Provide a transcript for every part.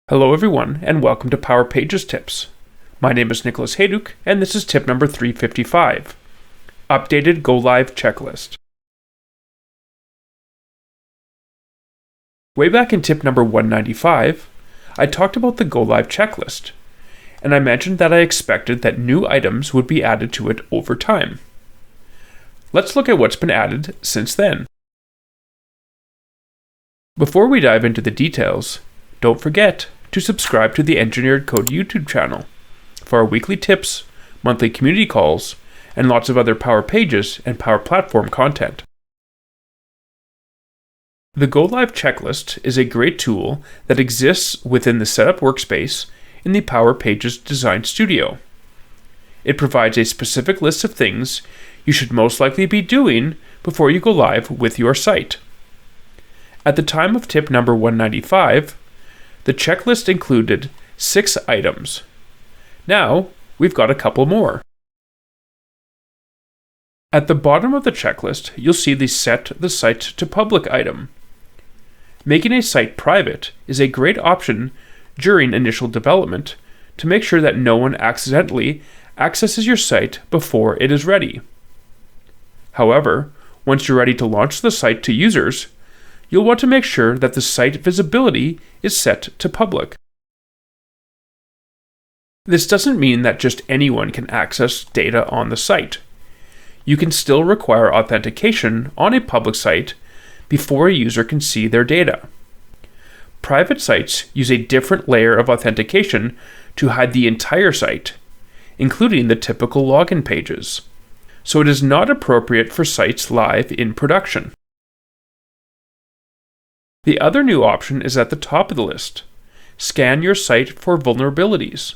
Hello everyone, and welcome to Power Pages Tips. My name is Nicholas Hayduk, and this is tip number 355. Updated Go Live Checklist. Way back in tip number 195, I talked about the Go Live checklist, and I mentioned that I expected that new items would be added to it over time. Let's look at what's been added since then. Before we dive into the details, don't forget to subscribe to the Engineered Code YouTube channel for our weekly tips, monthly community calls, and lots of other Power Pages and Power Platform content. The Go Live Checklist is a great tool that exists within the Setup workspace in the Power Pages Design Studio. It provides a specific list of things you should most likely be doing before you go live with your site. At the time of tip number 195, the checklist included 6 items. Now, we've got a couple more. At the bottom of the checklist, you'll see the Set the Site to Public item. Making a site private is a great option during initial development to make sure that no one accidentally accesses your site before it is ready. However, once you're ready to launch the site to users, you'll want to make sure that the site visibility is set to public. This doesn't mean that just anyone can access data on the site. You can still require authentication on a public site before a user can see their data. Private sites use a different layer of authentication to hide the entire site, including the typical login pages, so it is not appropriate for sites live in production. The other new option is at the top of the list. Scan your site for vulnerabilities.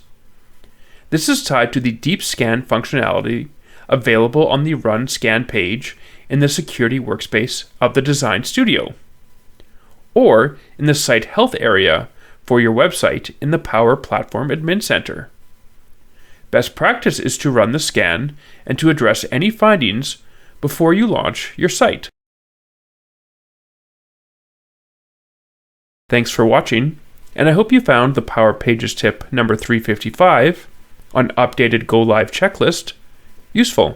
This is tied to the deep scan functionality available on the Run Scan page in the Security workspace of the Design Studio, or in the Site Health area for your website in the Power Platform Admin Center. Best practice is to run the scan and to address any findings before you launch your site. Thanks for watching, and I hope you found the Power Pages tip number 355 on updated Go Live checklist useful.